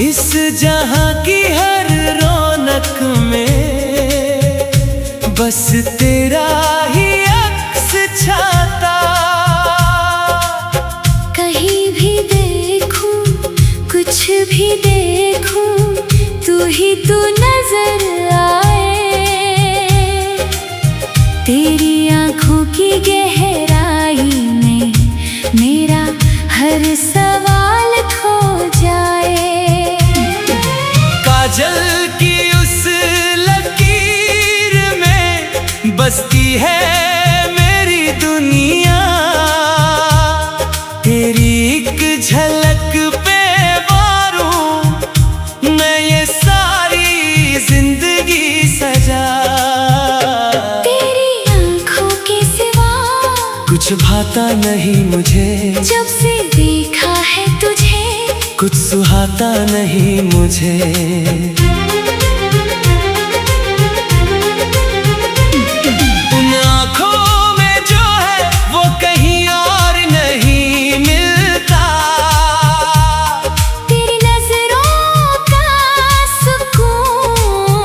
इस जहां की हर रौनक में बस तेरा ही अक्स छाता। कहीं भी देखूं, कुछ भी देखूं, तू ही तू नजर आए। तेरी आंखों की गहराई में मेरा हर सवाल खो जाए। काजल की उस लकीर में बसती है मेरी दुनिया। तेरी एक झलक पे वारूं मैं ये सारी जिंदगी सजा। तेरी आंखों के सिवा कुछ भाता नहीं मुझे, जब से देखा है तुझे कुछ सुहाता नहीं मुझे। उन आँखों में जो है वो कहीं और नहीं मिलता। तेरी नजरों का सुकून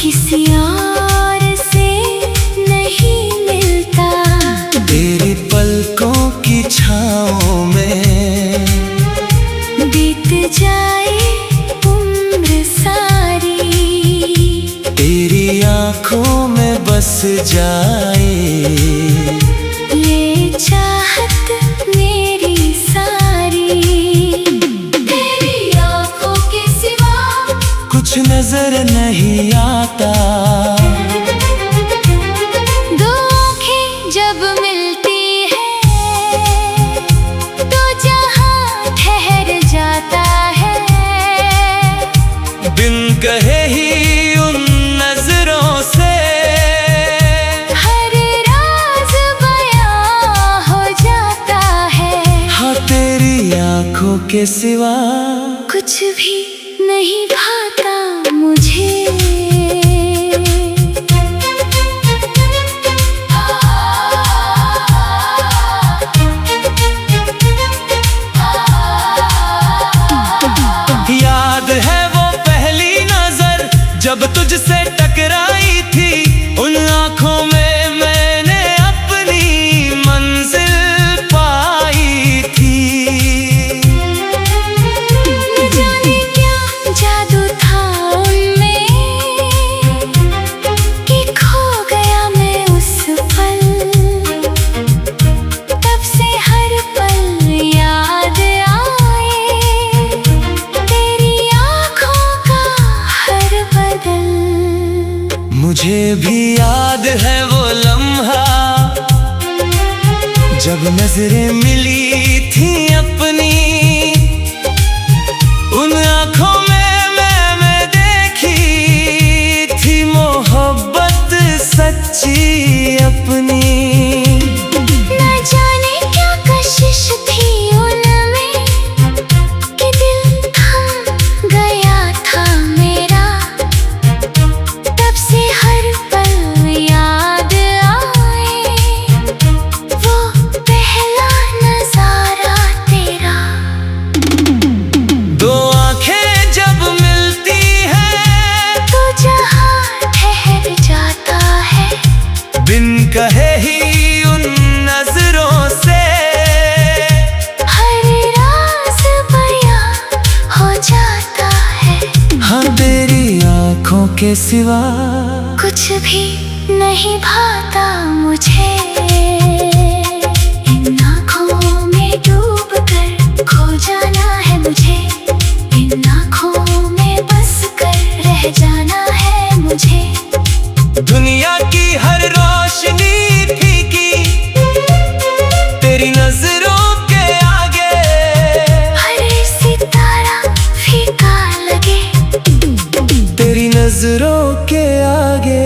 किसी और से नहीं मिलता। तेरी पलकों की छाँव में बीत जाए उम्र सारी। तेरी आँखों में बस जाए ये चाहत मेरी सारी। तेरी आंखों के सिवा कुछ नजर नहीं आता। दो आँखें जब मिलती है तो जहां ठहर जाता है। बिन कहे ही उन नजरों से हर राज बयां हो जाता है। हाँ, तेरी आंखों के सिवा कुछ भी नहीं भाता मुझे। याद है वो पहली नजर जब तुझसे टकराई थी। उन आँखों में मैंने अपनी मंजिल पाई थी। न जाने क्या जादू था उनमें कि खो गया मैं उस पल। तब से हर पल याद आए तेरी आँखों का हर बदल। मुझे भी याद है वो लम्हा जब नजरें मिली थी अपनी। उन आँखों में मैंने देखी थी मोहब्बत सच्ची अपनी। न जाने क्या कशिश थी उनमें कि दिल थम गया था मेरा। तब से हर पल याद आए वो पहला नजारा तेरा। दो आंखें जब मिलती हैं तो जहां ठहर जाता है। बिन कहे ही उन नजरों से हर राज बयां हो जाता है। हाँ, तेरी आंखों के सिवा कुछ भी नहीं भाता मुझे। इन आँखों में डूब कर खो जाना है मुझे। इन आँखों में बस कर रह जाना है मुझे। दुनिया की हर रोशनी फीकी तेरी नजरों के आगे। हर सितारा फीका लगे तेरी नजरों के आगे।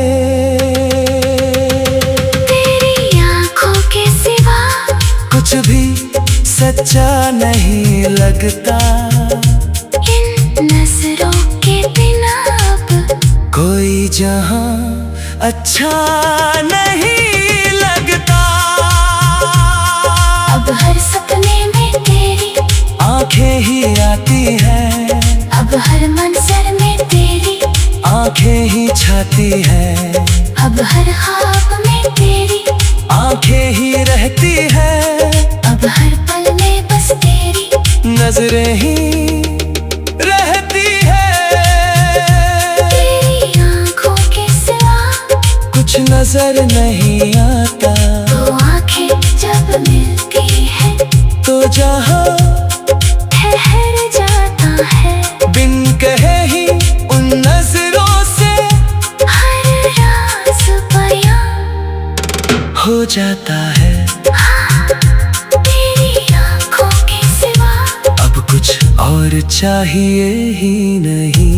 तेरी आँखों के सिवा कुछ भी सच्चा नहीं लगता। इन नजरों के बिना अब कोई जहां अच्छा नहीं लगता। अब हर सपने में तेरी आंखें ही आती हैं। आंखें ही छाती है, अब हर ख्वाब में तेरी आंखें ही रहती है, अब हर पल में बस तेरी नजरें ही रहती है। तेरी आंखों के सिवा कुछ नजर नहीं आता, वो आंखें जब मिलती है तो जहां ठहर जाता है। बिन कहे ही उन नजरों से हर राज बयां हो जाता है। तेरी आंखों के सिवा अब कुछ और चाहिए ही नहीं।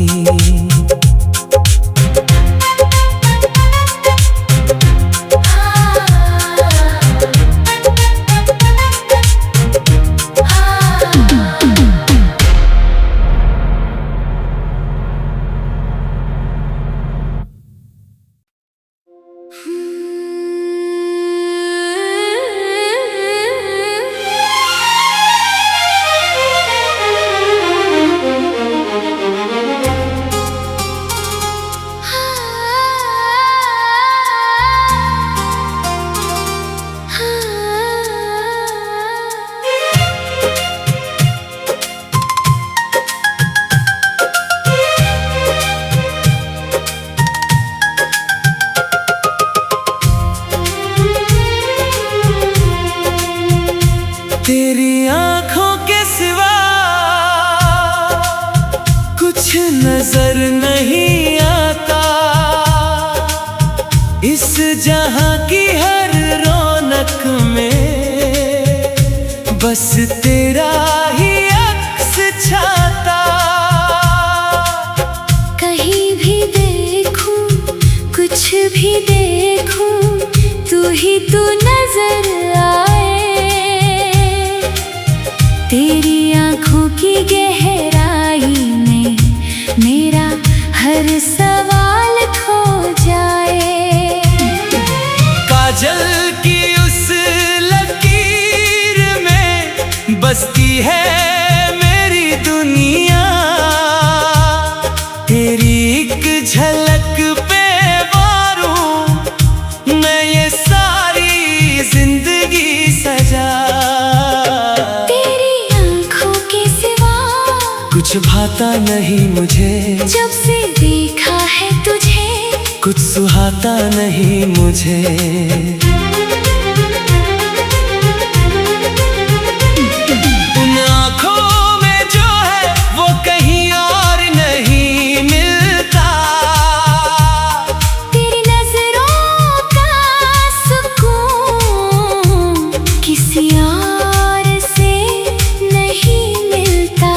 तेरी आंखों के सिवा कुछ नजर नहीं आता, इस जहां की हर रौनक में बस तेरा ही अक्स छाता। कहीं भी देखूं कुछ भी देखूं तू ही तू नजर आए। तेरी आंखों की गहराई में मेरा हर सवाल खो जाए। काजल की उस लकीर में बसती है मेरी दुनिया, तेरी एक झलक पे वारूं मैं ये सारी जिंदगी सजा। कुछ भाता नहीं मुझे जब से देखा है तुझे, कुछ सुहाता नहीं मुझे। उन आँखों में जो है वो कहीं और नहीं मिलता, तेरी नजरों का सुकून किसी और से नहीं मिलता।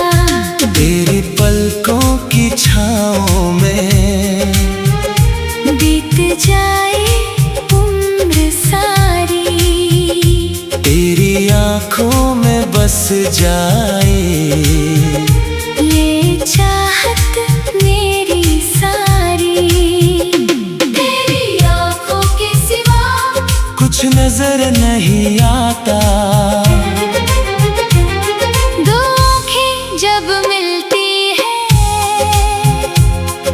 तेरी पलकों की छाँव में बीत जाए उम्र सारी, तेरी आँखों में बस जाए ये चाहत मेरी सारी। तेरी आँखों के सिवा कुछ नजर नहीं आता। दो आँखें जब मिलती है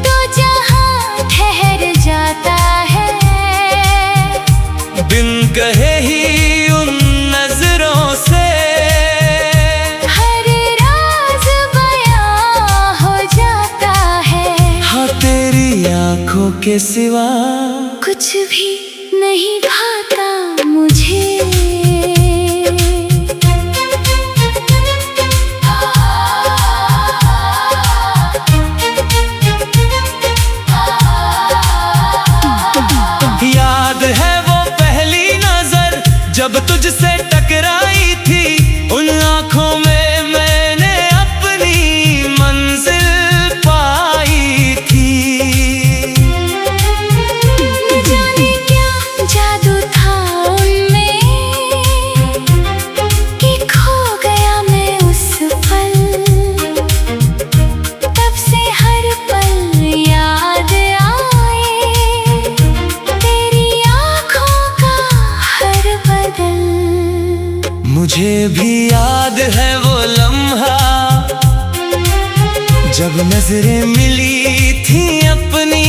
तो जहां ठहर जाता है। बिन कहे ही उन नजरों से हर राज बयां हो जाता है। हाँ तेरी आंखों के सिवा कुछ भी नहीं भाता मुझे। याद है वो पहली नजर जब तुझसे टकराई थी, उन आँखों में मैंने अपनी मंजिल पाई थी। न जाने क्या जादू था उनमें कि खो गया मैं उस पल। तब से हर पल याद आए तेरी आँखों का हर बदल। मुझे भी याद है वो लम्हा जब नजरें मिली थी अपनी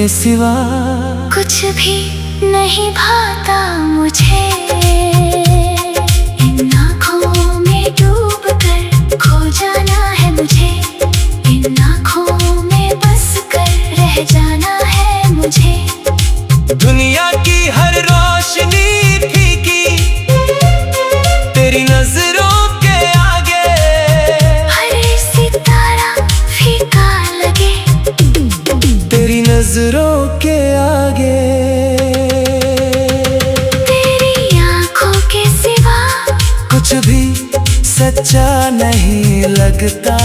के सिवा कुछ भी नहीं भाता मुझे। इन आँखों में डूब कर खो जाना है मुझे। इन आँखों में बस कर रह जाना है मुझे। दुनिया की हर रोशनी फीकी तेरी नजरों के आगे। हर सितारा फीका लगे तेरी नजरों के आगे। तेरी आँखों के सिवा कुछ भी सच्चा नहीं लगता।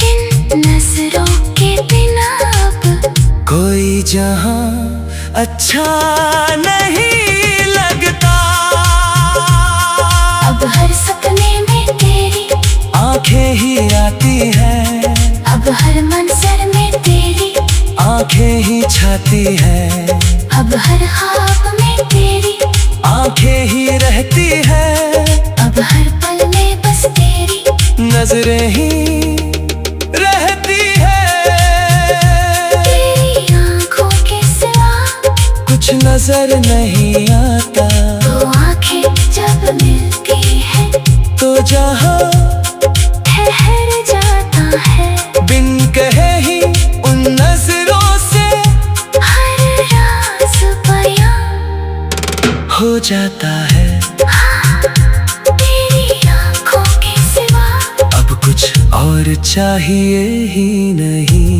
इन नजरों के बिना अब कोई जहां अच्छा नहीं लगता। अब हर सपने में तेरी आंखें ही आती हैं। अब हर मंजर में तेरी आंखें ही छाती हैं। अब हर ख्वाब में तेरी आंखें ही रहती हैं। अब हर पल में बस तेरी नजरें ही रहती हैं। तेरी आँखों के सिवा कुछ नजर नहीं आता। वो आँखें जब मिलती है तो जहां ठहर जाता है। बिन कहे ही उन नजरों से हर राज बयां हो जाता है। तेरी आँखों के सिवा अब कुछ और चाहिए ही नहीं।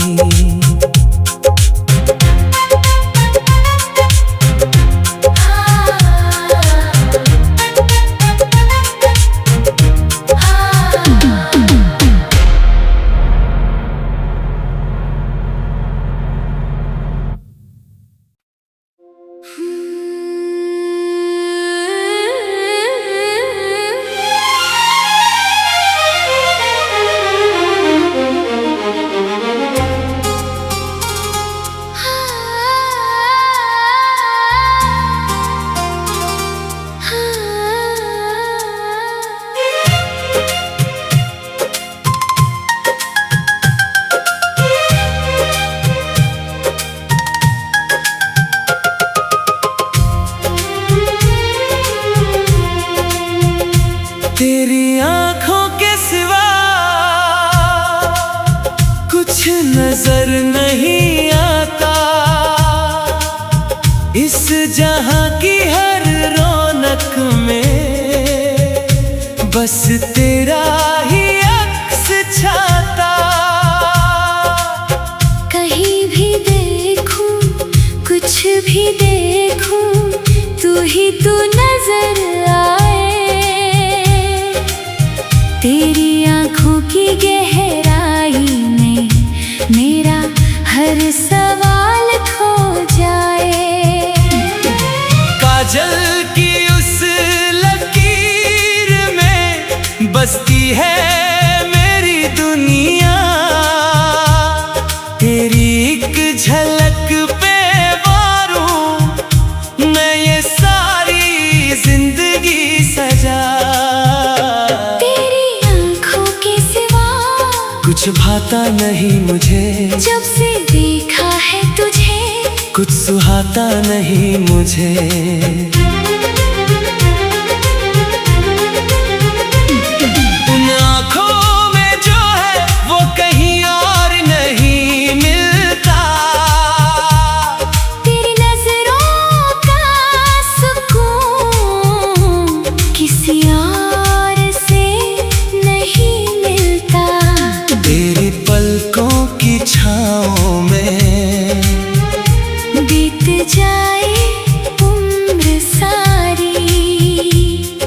तेरी आंखों के सिवा कुछ नजर नहीं आता। इस जहां की हर रौनक में बस तेरा ही अक्स छाता। कहीं भी देखूं कुछ भी देखूं तू ही तू नजर आए। तेरी आँखों की गहराई में मेरा हर सवाल खो जाए। काजल की उस लकीर में बसती है मेरी दुनिया। तेरी एक झलक पे वारूं मैं ये सारी जिंदगी सजा। कुछ भाता नहीं मुझे जब से देखा है तुझे। कुछ सुहाता नहीं मुझे। उन आँखों में जो है वो कहीं और नहीं मिलता। तेरी नजरों का सुकून किसी और से नहीं मिलता। तेरी पलकों की छाँव में बीत जाए उम्र सारी।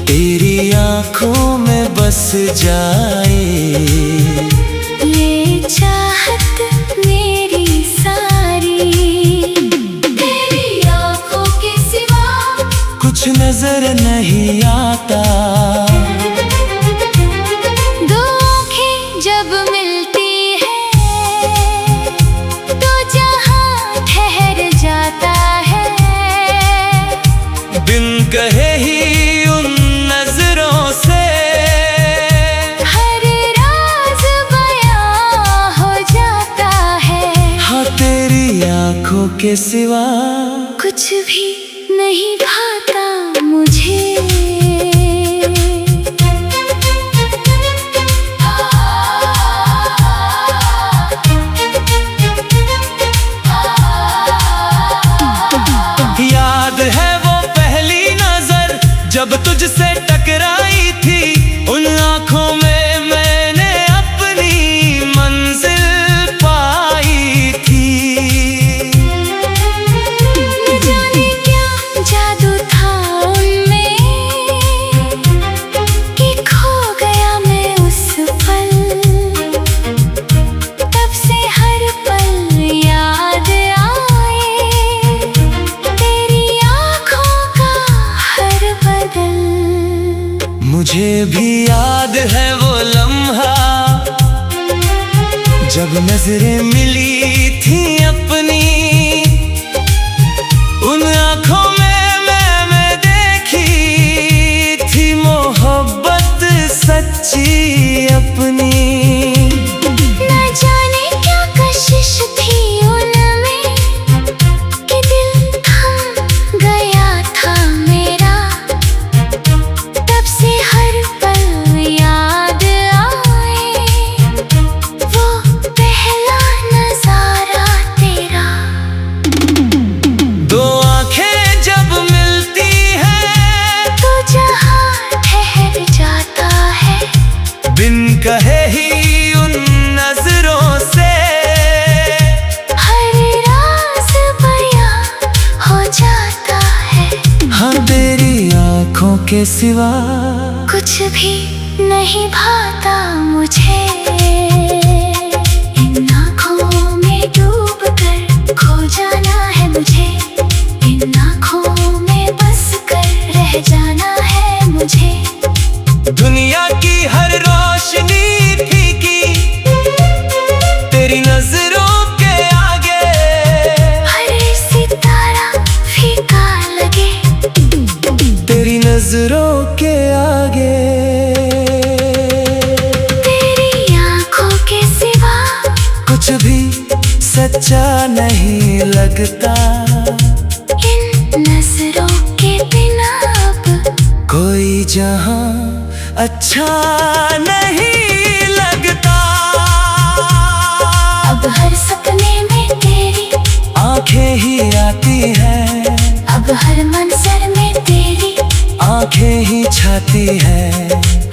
तेरी आँखों में बस जाए ये चाहत मेरी सारी। तेरी आँखों के सिवा कुछ नजर नहीं आता। दो आँखें जब मिलती है तो जहां ठहर जाता है। बिन कहे ही उन नजरों से हर राज बयां हो जाता है। हाँ तेरी आँखों के सिवा कुछ भी नहीं भाता मुझे। याद है वो पहली नजर जब तुझसे टकराई थी, उन आँखों में मैंने अपनी मंजिल पाई थी। न जाने क्या जादू था उनमें कि खो गया मैं उस पल। तब से हर पल याद आए तेरी आँखों का हर बदल। मुझे भी याद है वो लम्हा जब नजरें मिली थी अपनी, उन आँखों में मैंने देखी थी मोहब्बत सच्ची अपनी। न जाने क्या कशिश थी उनमें कि दिल थम गया था मेरा। तब से हर पल याद आए वो पहला नजारा तेरा। दो आंखें जब मिलती हैं तो जहां ठहर जाता है, बिन कहे ही उन नजरों से हर राज बयां हो जाता है। हाँ, तेरी आंखों के सिवा कुछ भी नहीं भाता मुझे। इन आँखों में डूब कर खो जाना है मुझे। इन आँखों में बस कर रह जाना है मुझे। दुनिया की हर रोशनी फीकी तेरी नजरों के आगे। हर सितारा फीका लगे तेरी नजरों के आगे। तेरी आँखों के सिवा कुछ भी सच्चा नहीं लगता, इन नजरों के बिना अब कोई जहां अच्छा नहीं लगता। अब हर सपने में तेरी आंखें ही आती हैं, अब हर मंजर में तेरी आंखें ही छाती हैं।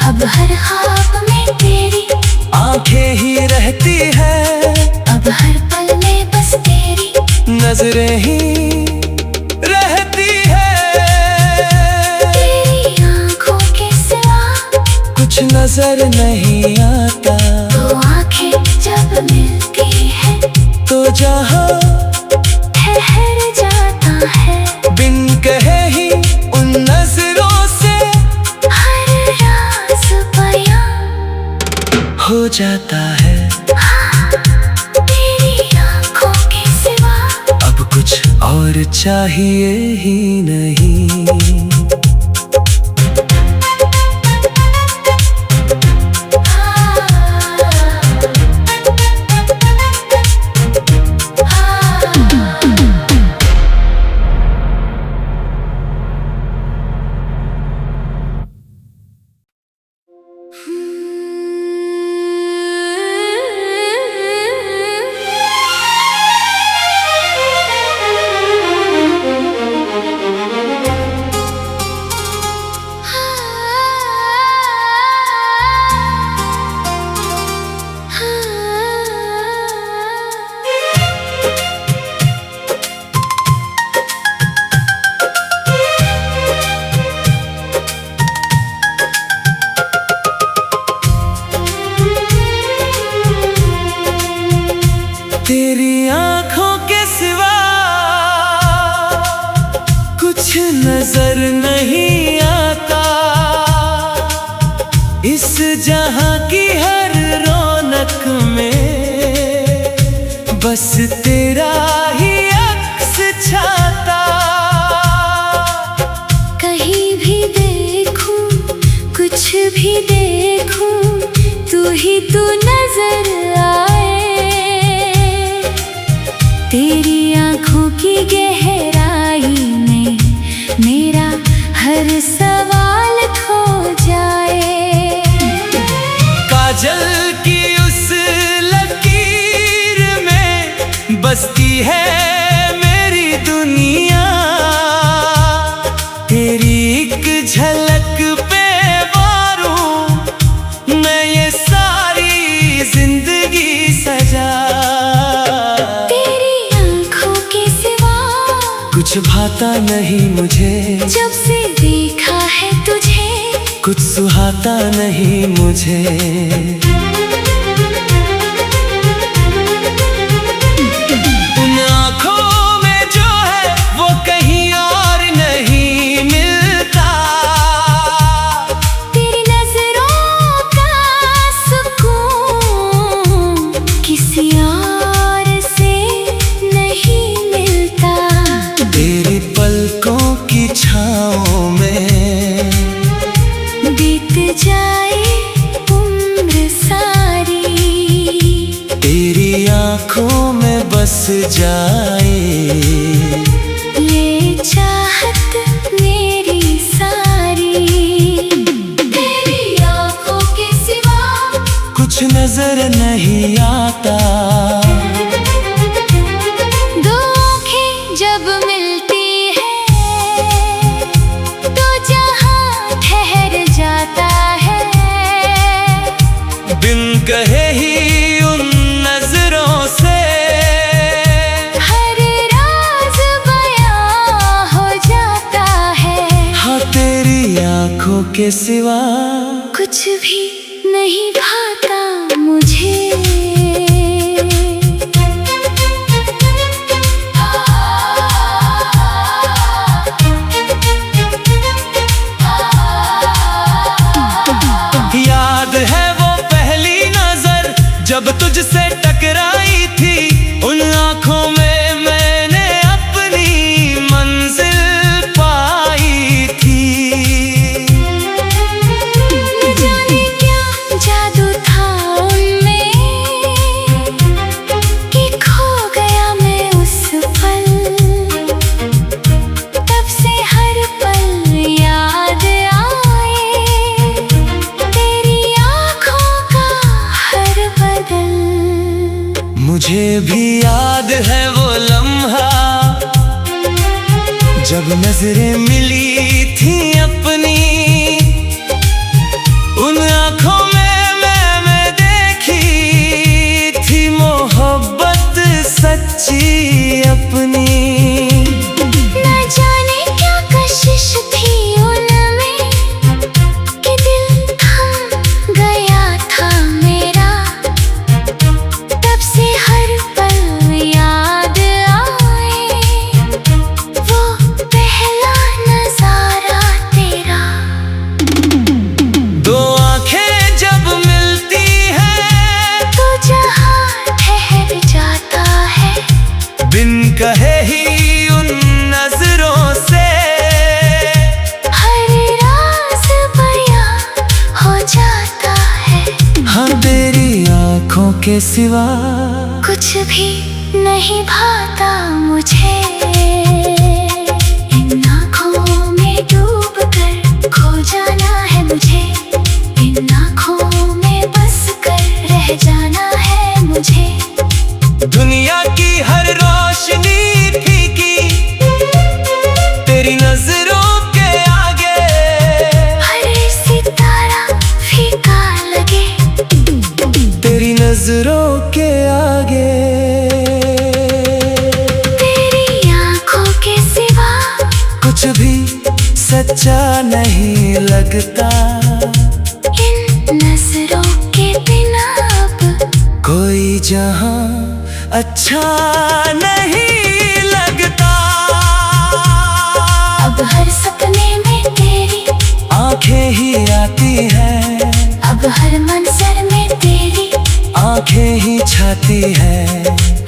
अब हर ख्वाब में तेरी आंखें ही रहती हैं, अब हर पल में बस तेरी नजरें ही रहती हैं। तेरी आँखों के सिवा कुछ नजर नहीं आता, तो आँखें जब मिलती है तो जहां ठहर जाता है। बिन कहे ही उन नजरों से हर राज बयां हो जाता है। तेरी आँखों के सिवा अब कुछ और चाहिए ही नहीं। तेरी आंखों के सिवा कुछ नजर नहीं आता, इस जहां की हर रौनक में बस तेरा ही अक्स छाता। कहीं भी देखूं कुछ भी देखूं तू ही तू नजर आए। तेरी आँखों की सुहाता नहीं मुझे, जब से देखा है तुझे कुछ सुहाता नहीं मुझे। उन आँखों में जो है वो कहीं और नहीं मिलता, तेरी नजरों का सुकून किसी और से नहीं मिलता। तेरी पलकों की छाँव में बीत जाए उम्र सारी, तेरी आँखों में बस जाए ये चाहत मेरी सारी। तेरी आँखों के सिवा कुछ नजर नहीं आता। दो आँखें जब मिलती है तो जहाँ ठहर जाता है। बिन कहे ही उन नजरों से हर राज बयां हो जाता है। हाँ, तेरी आँखों के सिवा कुछ भी नहीं भाता मुझे। याद है वो पहली नजर जब तुझसे टकराई थी, उन आँखों में मैंने अपनी मंजिल पाई थी। न जाने क्या जादू था उनमें कि खो गया मैं उस पल। तब से हर पल याद आए तेरी आँखों का हर बदल। मुझे भी याद है वो लम्हा जब नजरें मिली थी अपनी, उन आँखों में मैंने देखी थी मोहब्बत सच्ची अपनी। न जाने क्या कशिश थी उनमें कि दिल थम गया था मेरा। तब से हर पल याद आए वो पहला नजारा तेरा। दो आंखें जब मिलती हैं तो जहाँ ठहर जाता है। बिन कहे ही उन नजरों से हर राज बयां हो जाता है। हाँ, तेरी आँखों के सिवा कुछ भी नहीं भाता मुझे। इन आँखों में डूब कर खो जाना है मुझे। इन आँखों में बस कर रह जाना है मुझे। दुनिया की हर रोशनी फीकी तेरी नजरों के आगे, हर सितारा फीका लगे तेरी नजरों के आगे। तेरी आँखों के सिवा कुछ भी सच्चा नहीं लगता, इन नजरों के बिना अब कोई जहां अच्छा नहीं लगता। अब हर सपने में तेरी आंखें ही आती हैं, अब हर मंजर में तेरी आंखें ही छाती हैं।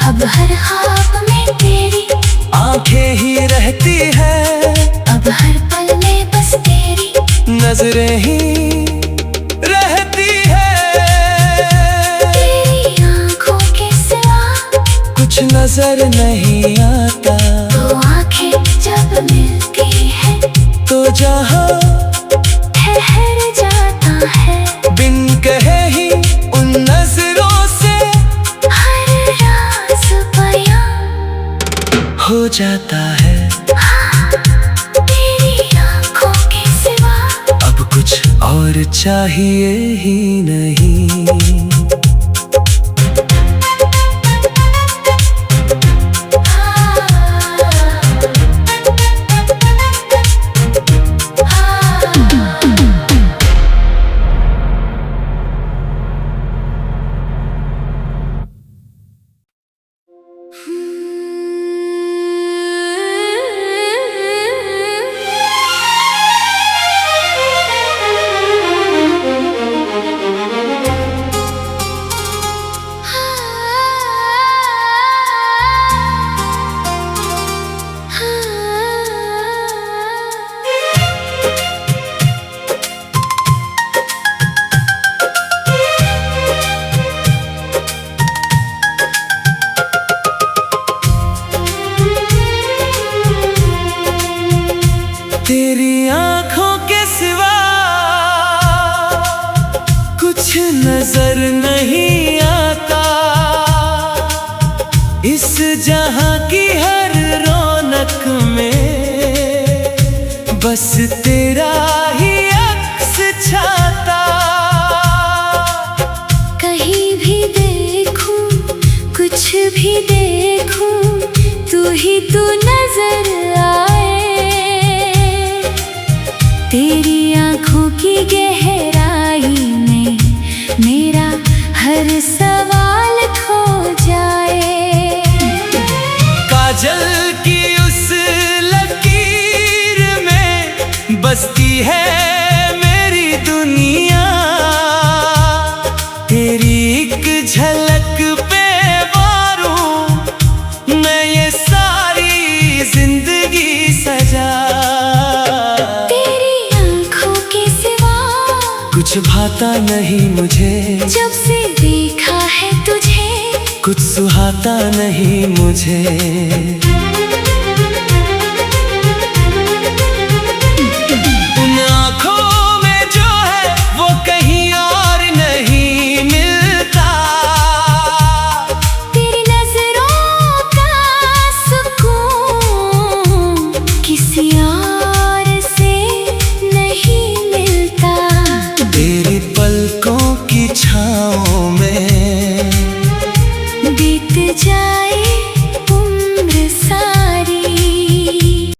अब हर ख्वाब में तेरी आंखें ही रहती हैं, अब हर पल में बस तेरी नजरें ही रहती हैं। तेरी आँखों के सिवा कुछ नजर नहीं आता। दो आँखें जब मिलती है तो जहां ठहर जाता है। बिन कहे ही उन नजरों से हर राज बयां हो जाता है। तेरी आँखों के सिवा अब कुछ और चाहिए ही नहीं। बस तेरा ही अक्स छाता। कहीं भी देखूं, कुछ भी देखूं, तू ही तू नजर आए। तेरी आंखों की गहराई में मेरा हर सवाल खो जाए। काजल की उस लकीर में बसती है मेरी दुनिया। तेरी एक झलक पे वारूं मैं ये सारी जिंदगी सजा। तेरी आंखों के सिवा कुछ भाता नहीं मुझे, जब से देखा है तुझे कुछ सुहाता नहीं मुझे।